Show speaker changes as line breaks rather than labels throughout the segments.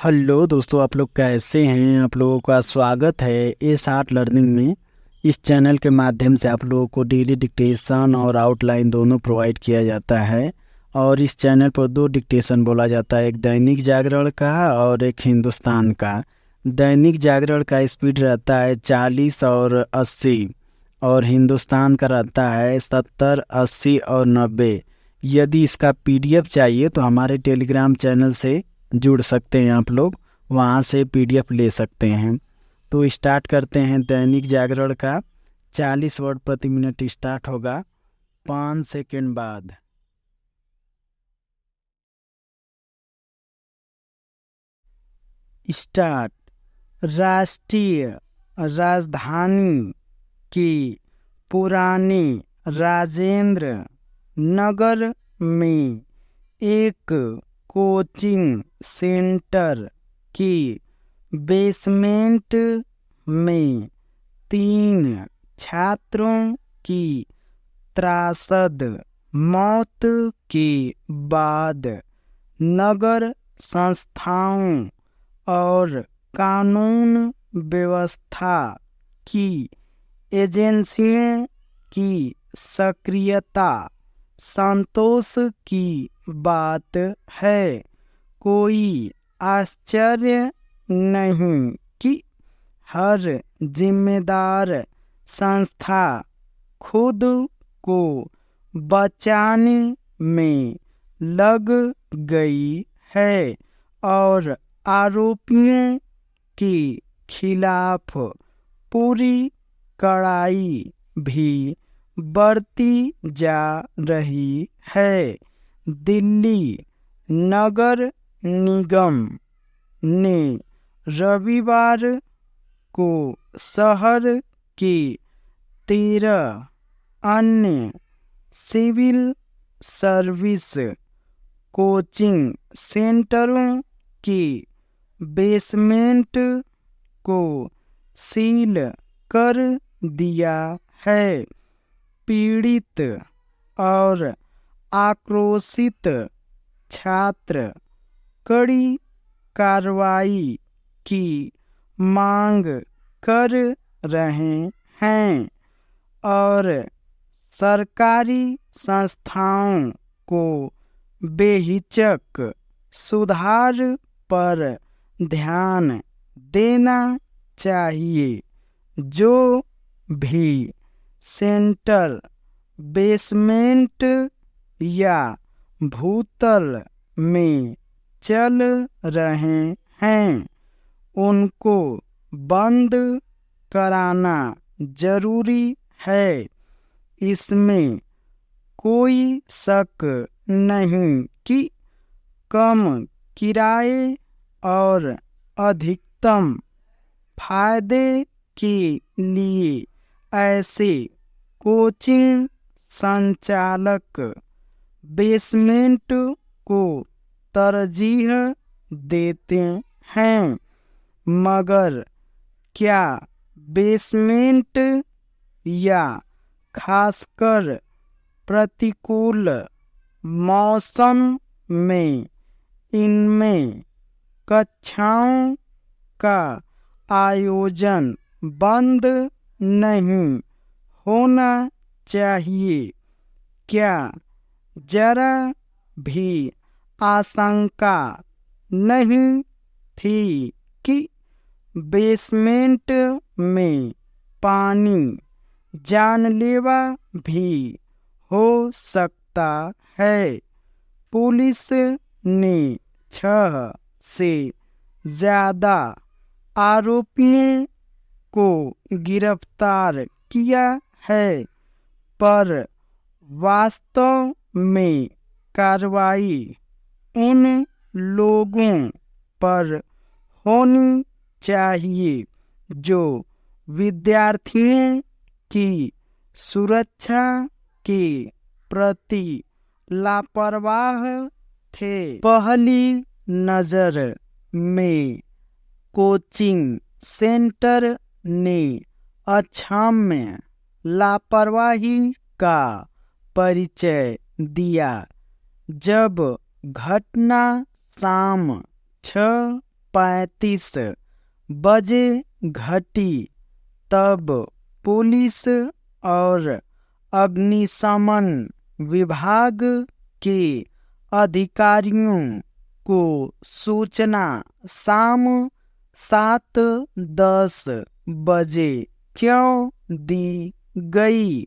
Hello दोस्तों, आप लोग कैसे हैं। आप लोगों का स्वागत है एस आर्ट लर्निंग में। इस चैनल के माध्यम से आप लोगों को डेली डिक्टेशन और आउटलाइन दोनों प्रोवाइड किया जाता है। और इस चैनल पर दो डिक्टेशन बोला जाता है, एक दैनिक जागरण का और एक हिंदुस्तान का। दैनिक जागरण का स्पीड रहता है 40 और 80, और हिंदुस्तान का रहता है 70, 80 और 90। यदि इसका पीडीएफ चाहिए तो हमारे टेलीग्राम चैनल से जुड़ सकते हैं आप लोग, वहाँ से पीडीएफ ले सकते हैं। तो स्टार्ट करते हैं। दैनिक जागरण का 40 वर्ड प्रति मिनट स्टार्ट होगा 5 सेकंड बाद। स्टार्ट। राष्ट्रीय राजधानी की पुराने राजेंद्र नगर में एक कोचिंग सेंटर की बेसमेंट में 3 छात्रों की त्रासद मौत के बाद नगर संस्थाओं और कानून व्यवस्था की एजेंसियों की सक्रियता संतोष की बात है। कोई आश्चर्य नहीं कि हर जिम्मेदार संस्था खुद को बचाने में लग गई है और आरोपियों के खिलाफ पूरी कड़ाई भी बढ़ती जा रही है। दिल्ली नगर निगम ने रविवार को शहर के 13 अन्य सिविल सर्विस कोचिंग सेंटरों के बेसमेंट को सील कर दिया है। पीड़ित और आक्रोशित छात्र कड़ी कार्रवाई की मांग कर रहे हैं और सरकारी संस्थाओं को बेहिचक सुधार पर ध्यान देना चाहिए। जो भी सेंटर बेसमेंट या भूतल में चल रहे हैं उनको बंद कराना जरूरी है। इसमें कोई शक नहीं कि कम किराए और अधिकतम फायदे के लिए ऐसे कोचिंग संचालक बेसमेंट को तरजीह देते हैं। मगर क्या बेसमेंट या खासकर प्रतिकूल मौसम में इनमें कक्षाओं का आयोजन बंद नहीं होना चाहिए? क्या जरा भी आशंका नहीं थी कि बेसमेंट में पानी जानलेवा भी हो सकता है? पुलिस ने 6 से ज़्यादा आरोपियों को गिरफ्तार किया है, पर वास्तव में कार्रवाई उन लोगों पर होनी चाहिए जो विद्यार्थियों की सुरक्षा के प्रति लापरवाह थे। पहली नज़र में कोचिंग सेंटर ने अक्षम्य लापरवाही का परिचय दिया जब घटना शाम 9:35 बजे घटी, तब पुलिस और अग्निशमन विभाग के अधिकारियों को सूचना शाम 7:10 बजे क्यों दी गई?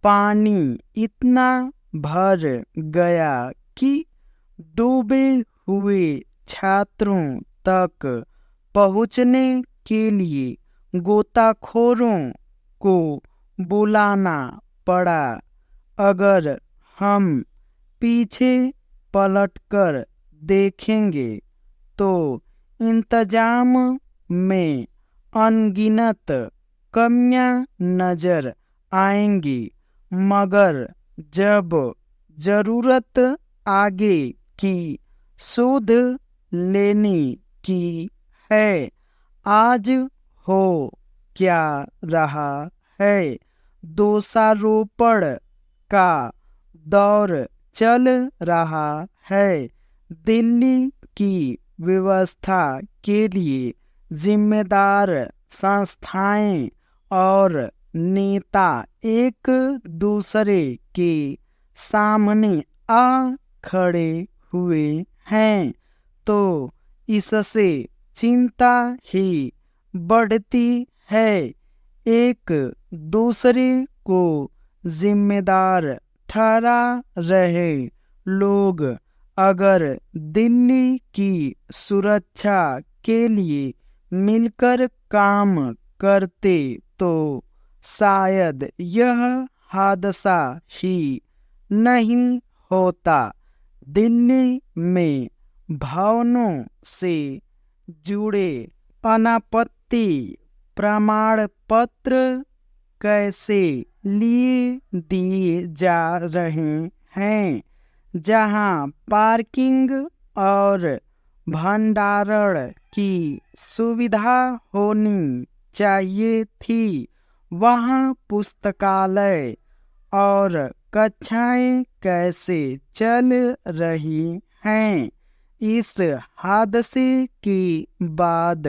पानी इतना भर गया कि डूबे हुए छात्रों तक पहुंचने के लिए गोताखोरों को बुलाना पड़ा। अगर हम पीछे पलटकर देखेंगे तो इंतजाम में अनगिनत कमियां नजर आएंगी, मगर जब जरूरत आगे की सुध लेने की है, आज हो क्या रहा है? दोषारोपण का दौर चल रहा है। दिल्ली की व्यवस्था के लिए जिम्मेदार संस्थाएं और नेता एक दूसरे के सामने आ खड़े हुए हैं, तो इससे चिंता ही बढ़ती है। एक दूसरे को जिम्मेदार ठहरा रहे लोग अगर दिल्ली की सुरक्षा के लिए मिलकर काम करते तो शायद यह हादसा ही नहीं होता। दिल्ली में भवनों से जुड़े अनापत्ति प्रमाण पत्र कैसे लिए दिए जा रहे हैं? जहां पार्किंग और भंडारण की सुविधा होनी चाहिए थी, वहां पुस्तकालय और कक्षाएं कैसे चल रही हैं? इस हादसे के बाद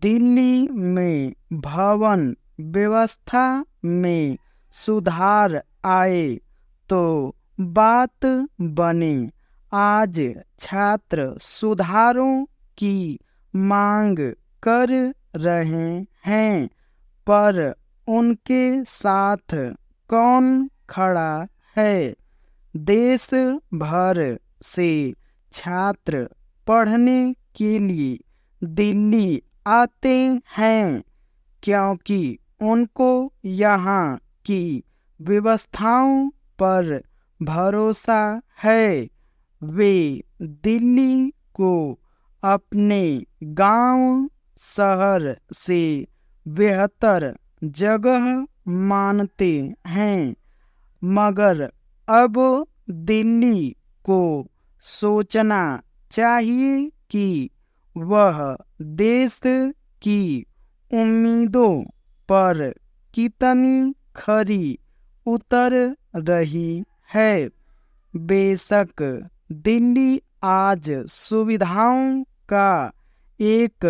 दिल्ली में भवन व्यवस्था में सुधार आए तो बात बने। आज छात्र सुधारों की मांग कर रहे हैं, पर उनके साथ कौन खड़ा है? देश भर से छात्र पढ़ने के लिए दिल्ली आते हैं क्योंकि उनको यहाँ की व्यवस्थाओं पर भरोसा है। वे दिल्ली को अपने गांव शहर से बेहतर जगह मानते हैं, मगर अब दिल्ली को सोचना चाहिए कि वह देश की उम्मीदों पर कितनी खरी उतर रही है। बेशक दिल्ली आज सुविधाओं का एक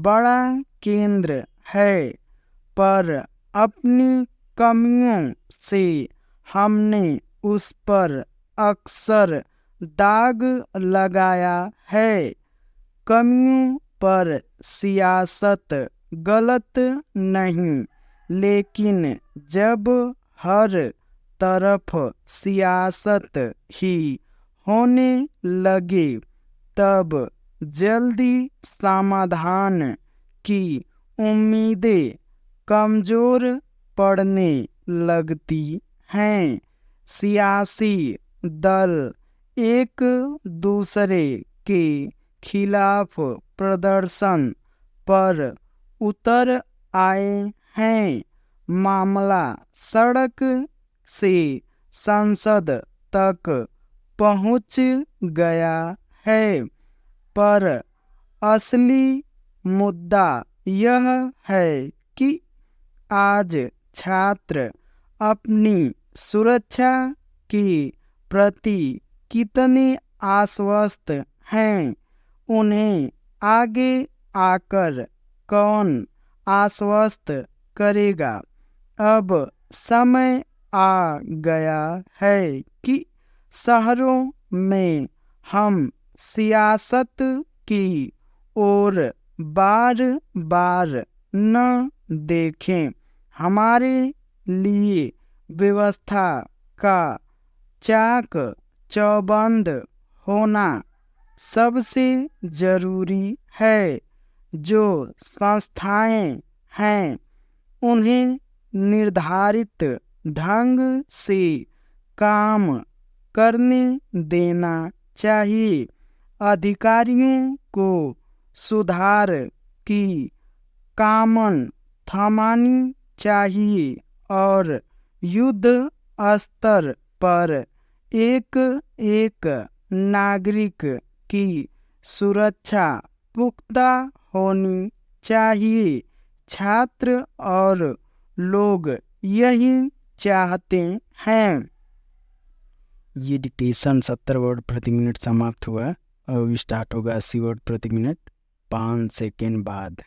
बड़ा केंद्र है, पर अपनी कमियों से हमने उस पर अक्सर दाग लगाया है। कमियों पर सियासत गलत नहीं, लेकिन जब हर तरफ सियासत ही होने लगे तब जल्दी समाधान की उम्मीदें कमजोर पड़ने लगती हैं। सियासी दल एक दूसरे के खिलाफ प्रदर्शन पर उतर आए हैं। मामला सड़क से संसद तक पहुंच गया है, पर असली मुद्दा यह है कि आज छात्र अपनी सुरक्षा के प्रति कितने आश्वस्त हैं। उन्हें आगे आकर कौन आश्वस्त करेगा। अब समय आ गया है कि शहरों में हम सियासत की ओर बार बार न देखें। हमारे लिए व्यवस्था का चाक चौबंद होना सबसे जरूरी है। जो संस्थाएं हैं उन्हें निर्धारित ढंग से काम करने देना चाहिए। अधिकारियों को सुधार की कामन थमानी चाहिए और युद्ध स्तर पर एक एक नागरिक की सुरक्षा पुख्ता होनी चाहिए। छात्र और लोग यही चाहते हैं। ये डिक्टेशन 70 वर्ड प्रति मिनट समाप्त हुआ। अब स्टार्ट होगा 80 वर्ड प्रति मिनट 5 सेकेंड बाद।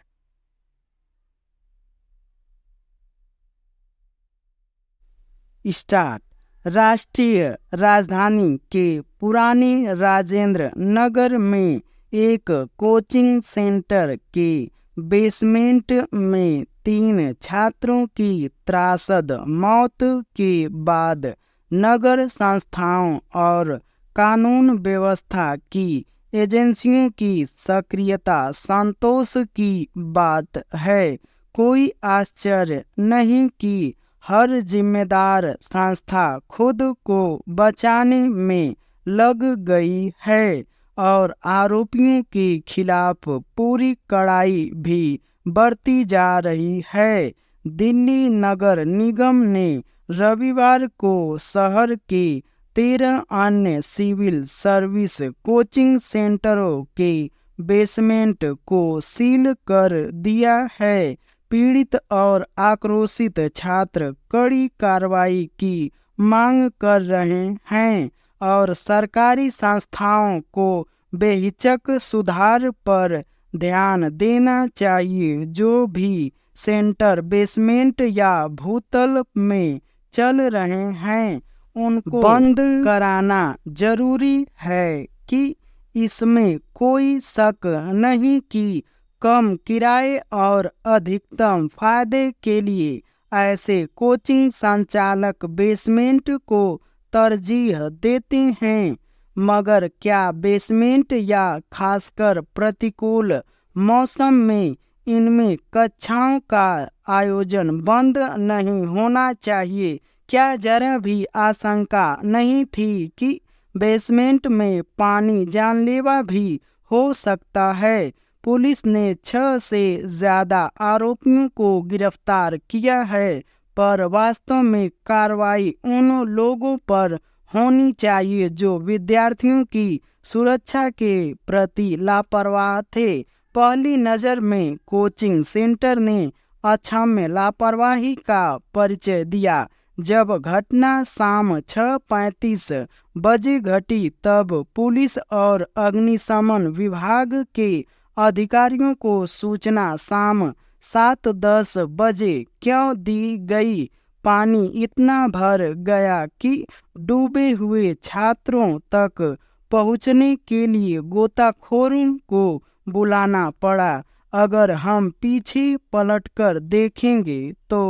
स्टार्ट। राष्ट्रीय राजधानी के पुराने राजेंद्र नगर में एक कोचिंग सेंटर के बेसमेंट में 3 छात्रों की त्रासद मौत के बाद नगर संस्थाओं और कानून व्यवस्था की एजेंसियों की सक्रियता संतोष की बात है। कोई आश्चर्य नहीं कि हर जिम्मेदार संस्था खुद को बचाने में लग गई है और आरोपियों के खिलाफ पूरी कड़ाई भी बरती जा रही है। दिल्ली नगर निगम ने रविवार को शहर के 13 अन्य सिविल सर्विस कोचिंग सेंटरों के बेसमेंट को सील कर दिया है। पीड़ित और आक्रोशित छात्र कड़ी कार्रवाई की मांग कर रहे हैं और सरकारी संस्थाओं को बेहिचक सुधार पर ध्यान देना चाहिए। जो भी सेंटर बेसमेंट या भूतल में चल रहे हैं उनको बंद कराना जरूरी है कि इसमें कोई शक नहीं कि कम किराए और अधिकतम फायदे के लिए ऐसे कोचिंग संचालक बेसमेंट को तरजीह देते हैं। मगर क्या बेसमेंट या खासकर प्रतिकूल मौसम में इनमें कक्षाओं का आयोजन बंद नहीं होना चाहिए? क्या जरा भी आशंका नहीं थी कि बेसमेंट में पानी जानलेवा भी हो सकता है? पुलिस ने 6 से ज्यादा आरोपियों को गिरफ्तार किया है, पर वास्तव में कार्रवाई उन लोगों पर होनी चाहिए जो विद्यार्थियों की सुरक्षा के प्रति लापरवाह थे। पहली नज़र में कोचिंग सेंटर ने अक्षम्य लापरवाही का परिचय दिया। जब घटना शाम 6:35 बजे घटी तब पुलिस और अग्निशमन विभाग के अधिकारियों को सूचना शाम 7:10 बजे क्यों दी गई? पानी इतना भर गया कि डूबे हुए छात्रों तक पहुंचने के लिए गोताखोरों को बुलाना पड़ा। अगर हम पीछे पलटकर देखेंगे तो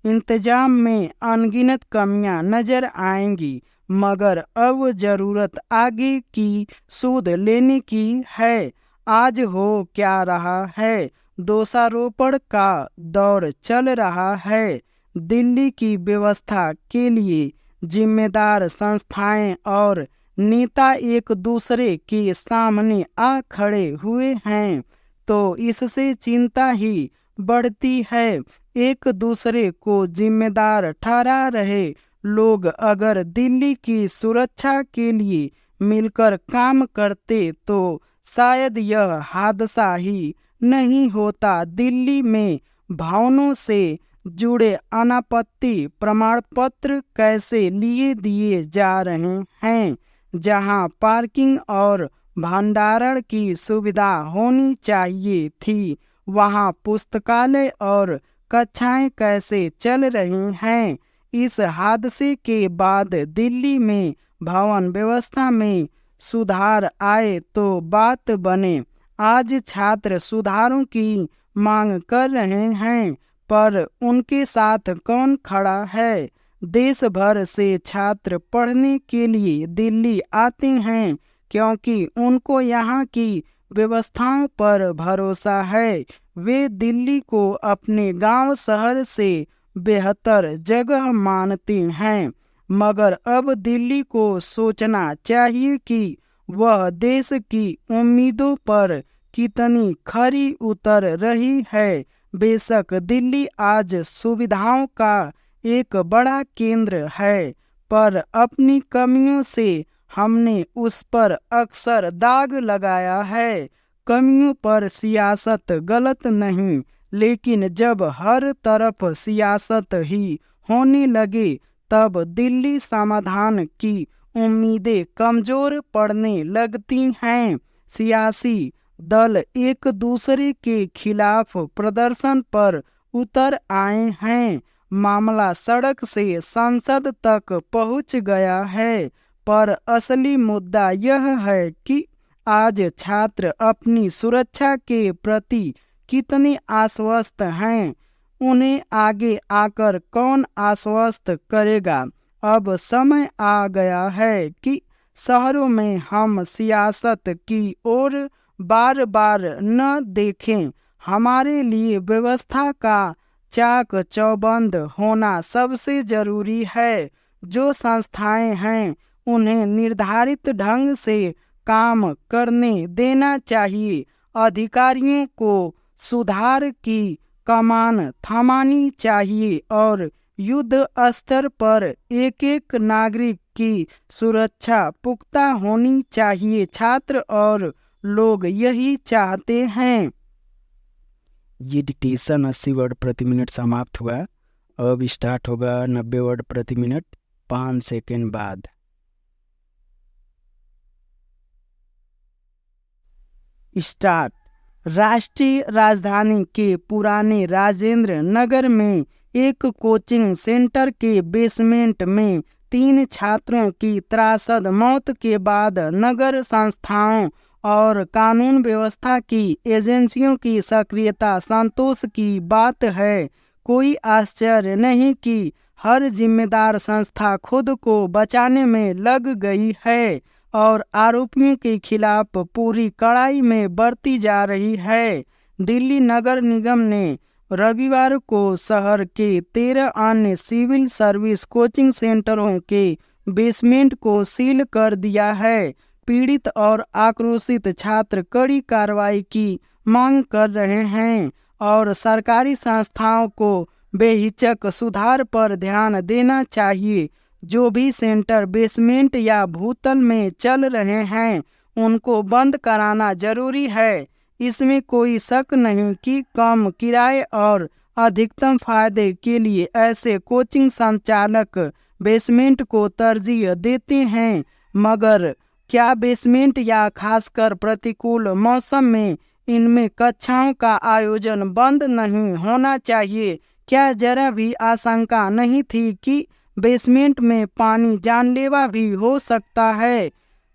इंतजाम में अनगिनत कमियां नजर आएंगी, मगर अब जरूरत आगे की सूद लेने की है। आज हो क्या रहा है? दोषारोपण का दौर चल रहा है। दिल्ली की व्यवस्था के लिए जिम्मेदार संस्थाएं और नेता एक दूसरे के सामने आ खड़े हुए हैं, तो इससे चिंता ही बढ़ती है। एक दूसरे को जिम्मेदार ठहरा रहे लोग अगर दिल्ली की सुरक्षा के लिए मिलकर काम करते तो शायद यह हादसा ही नहीं होता। दिल्ली में भवनों से जुड़े अनापत्ति प्रमाण पत्र कैसे लिए दिए जा रहे हैं, जहां पार्किंग और
भंडारण की सुविधा होनी चाहिए थी। वहाँ पुस्तकालय और कक्षाएं कैसे चल रही हैं? इस हादसे के बाद दिल्ली में भवन व्यवस्था में सुधार आए तो बात बने। आज छात्र सुधारों की मांग कर रहे हैं, पर उनके साथ कौन खड़ा है? देश भर से छात्र पढ़ने के लिए दिल्ली आते हैं क्योंकि उनको यहाँ की व्यवस्थाओं पर भरोसा है। वे दिल्ली को अपने गांव शहर से बेहतर जगह मानते हैं, मगर अब दिल्ली को सोचना चाहिए कि वह देश की उम्मीदों पर कितनी खरी उतर रही है। बेशक दिल्ली आज सुविधाओं का एक बड़ा केंद्र है, पर अपनी कमियों से हमने उस पर अक्सर दाग लगाया है। कमियों पर सियासत गलत नहीं, लेकिन जब हर तरफ सियासत ही होने लगे तब दिल्ली समाधान की उम्मीदें कमजोर पड़ने लगती हैं। सियासी दल एक दूसरे के खिलाफ प्रदर्शन पर उतर आए हैं। मामला सड़क से संसद तक पहुंच गया है, पर असली मुद्दा यह है कि आज छात्र अपनी सुरक्षा के प्रति कितने आश्वस्त हैं। उन्हें आगे आकर कौन आश्वस्त करेगा? अब समय आ गया है कि शहरों में हम सियासत की ओर बार बार न देखें। हमारे लिए व्यवस्था का चाक चौबंद होना सबसे जरूरी है। जो संस्थाएं हैं उन्हें निर्धारित ढंग से काम करने देना चाहिए। अधिकारियों को सुधार की कमान थमानी चाहिए और युद्ध स्तर पर एक एक नागरिक की सुरक्षा पुख्ता होनी चाहिए। छात्र और लोग यही चाहते हैं।
ये डिक्टेशन 80 वर्ड प्रति मिनट समाप्त हुआ। अब स्टार्ट होगा 90 वर्ड प्रति मिनट 5 सेकेंड बाद।
स्टार्ट। राष्ट्रीय राजधानी के पुराने राजेंद्र नगर में एक कोचिंग सेंटर के बेसमेंट में 3 छात्रों की त्रासद मौत के बाद नगर संस्थाओं और कानून व्यवस्था की एजेंसियों की सक्रियता संतोष की बात है। कोई आश्चर्य नहीं कि हर जिम्मेदार संस्था खुद को बचाने में लग गई है और आरोपियों के खिलाफ पूरी कड़ाई में बरती जा रही है। दिल्ली नगर निगम ने रविवार को शहर के 13 अन्य सिविल सर्विस कोचिंग सेंटरों के बेसमेंट को सील कर दिया है। पीड़ित और आक्रोशित छात्र कड़ी कार्रवाई की मांग कर रहे हैं और सरकारी संस्थाओं को बेहिचक सुधार पर ध्यान देना चाहिए। जो भी सेंटर बेसमेंट या भूतल में चल रहे हैं उनको बंद कराना जरूरी है। इसमें कोई शक नहीं कि कम किराए और अधिकतम फायदे के लिए ऐसे कोचिंग संचालक बेसमेंट को तरजीह देते हैं, मगर क्या बेसमेंट या खासकर प्रतिकूल मौसम में इनमें कक्षाओं का आयोजन बंद नहीं होना चाहिए? क्या जरा भी आशंका नहीं थी कि बेसमेंट में पानी जानलेवा भी हो सकता है?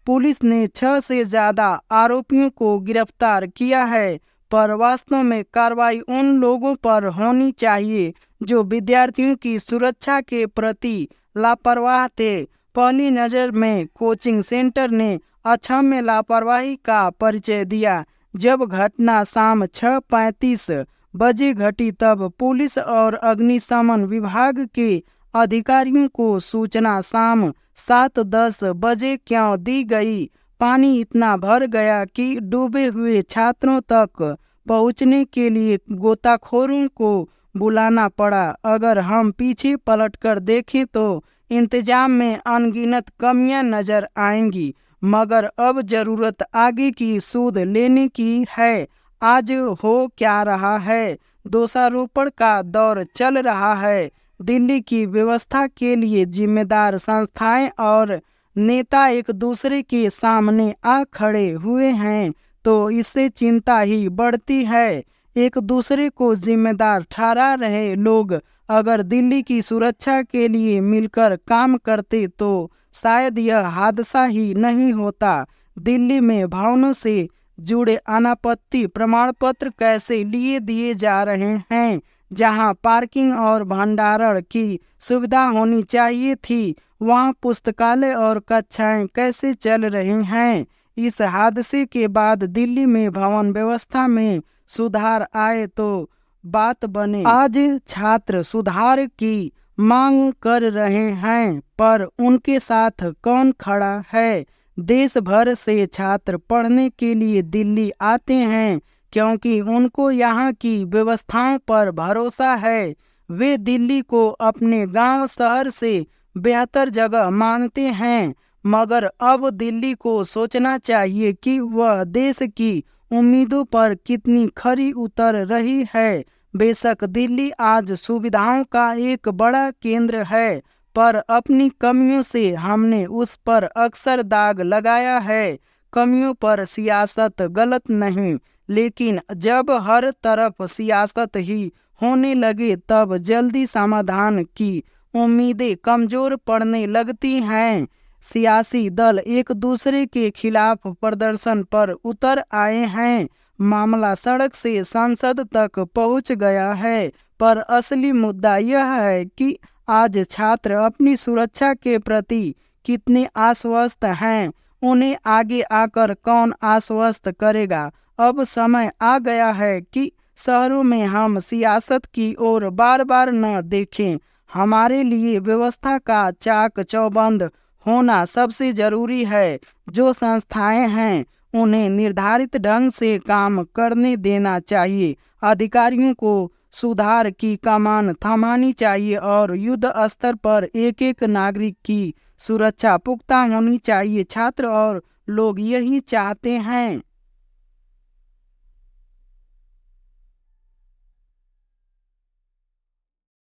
पुलिस ने 6 से ज्यादा आरोपियों को गिरफ्तार किया है, पर वास्तव में कार्रवाई उन लोगों पर होनी चाहिए जो विद्यार्थियों की सुरक्षा के प्रति लापरवाह थे। पहली नज़र में कोचिंग सेंटर ने अक्षम्य लापरवाही का परिचय दिया। जब घटना शाम 6:35 बजे घटी तब पुलिस और अग्निशमन विभाग के अधिकारियों को सूचना शाम 7:10 बजे क्यों दी गई? पानी इतना भर गया कि डूबे हुए छात्रों तक पहुंचने के लिए गोताखोरों को बुलाना पड़ा। अगर हम पीछे पलटकर देखें तो इंतजाम में अनगिनत कमियां नजर आएंगी, मगर अब जरूरत आगे की सूद लेने की है। आज हो क्या रहा है? दोषारोपण का दौर चल रहा है। दिल्ली की व्यवस्था के लिए जिम्मेदार संस्थाएं और नेता एक दूसरे के सामने आ खड़े हुए हैं तो इससे चिंता ही बढ़ती है। एक दूसरे को जिम्मेदार ठहरा रहे लोग अगर दिल्ली की सुरक्षा के लिए मिलकर काम करते तो शायद यह हादसा ही नहीं होता। दिल्ली में भवनों से जुड़े अनापत्ति प्रमाण पत्र कैसे लिए दिए जा रहे हैं? जहां पार्किंग और भंडारण की सुविधा होनी चाहिए थी, वहां पुस्तकालय और कक्षाएं कैसे चल रही हैं? इस हादसे के बाद दिल्ली में भवन व्यवस्था में सुधार आए तो बात बने। आज छात्र सुधार की मांग कर रहे हैं, पर उनके साथ कौन खड़ा है? देश भर से छात्र पढ़ने के लिए दिल्ली आते हैं क्योंकि उनको यहाँ की व्यवस्थाओं पर भरोसा है। वे दिल्ली को अपने गांव शहर से बेहतर जगह मानते हैं, मगर अब दिल्ली को सोचना चाहिए कि वह देश की उम्मीदों पर कितनी खरी उतर रही है। बेशक दिल्ली आज सुविधाओं का एक बड़ा केंद्र है, पर अपनी कमियों से हमने उस पर अक्सर दाग लगाया है। कमियों पर सियासत गलत नहीं, लेकिन जब हर तरफ सियासत ही होने लगे तब जल्दी समाधान की उम्मीदें कमजोर पड़ने लगती हैं। सियासी दल एक दूसरे के खिलाफ प्रदर्शन पर उतर आए हैं। मामला सड़क से संसद तक पहुंच गया है, पर असली मुद्दा यह है कि आज छात्र अपनी सुरक्षा के प्रति कितने आश्वस्त हैं। उन्हें आगे आकर कौन आश्वस्त करेगा? अब समय आ गया है कि शहरों में हम सियासत की ओर बार बार न देखें। हमारे लिए व्यवस्था का चाक चौबंद होना सबसे जरूरी है। जो संस्थाएं हैं उन्हें निर्धारित ढंग से काम करने देना चाहिए। अधिकारियों को सुधार की कमान थमानी चाहिए और युद्ध स्तर पर एक एक नागरिक की सुरक्षा पुख्ता होनी चाहिए। छात्र और लोग यही चाहते हैं।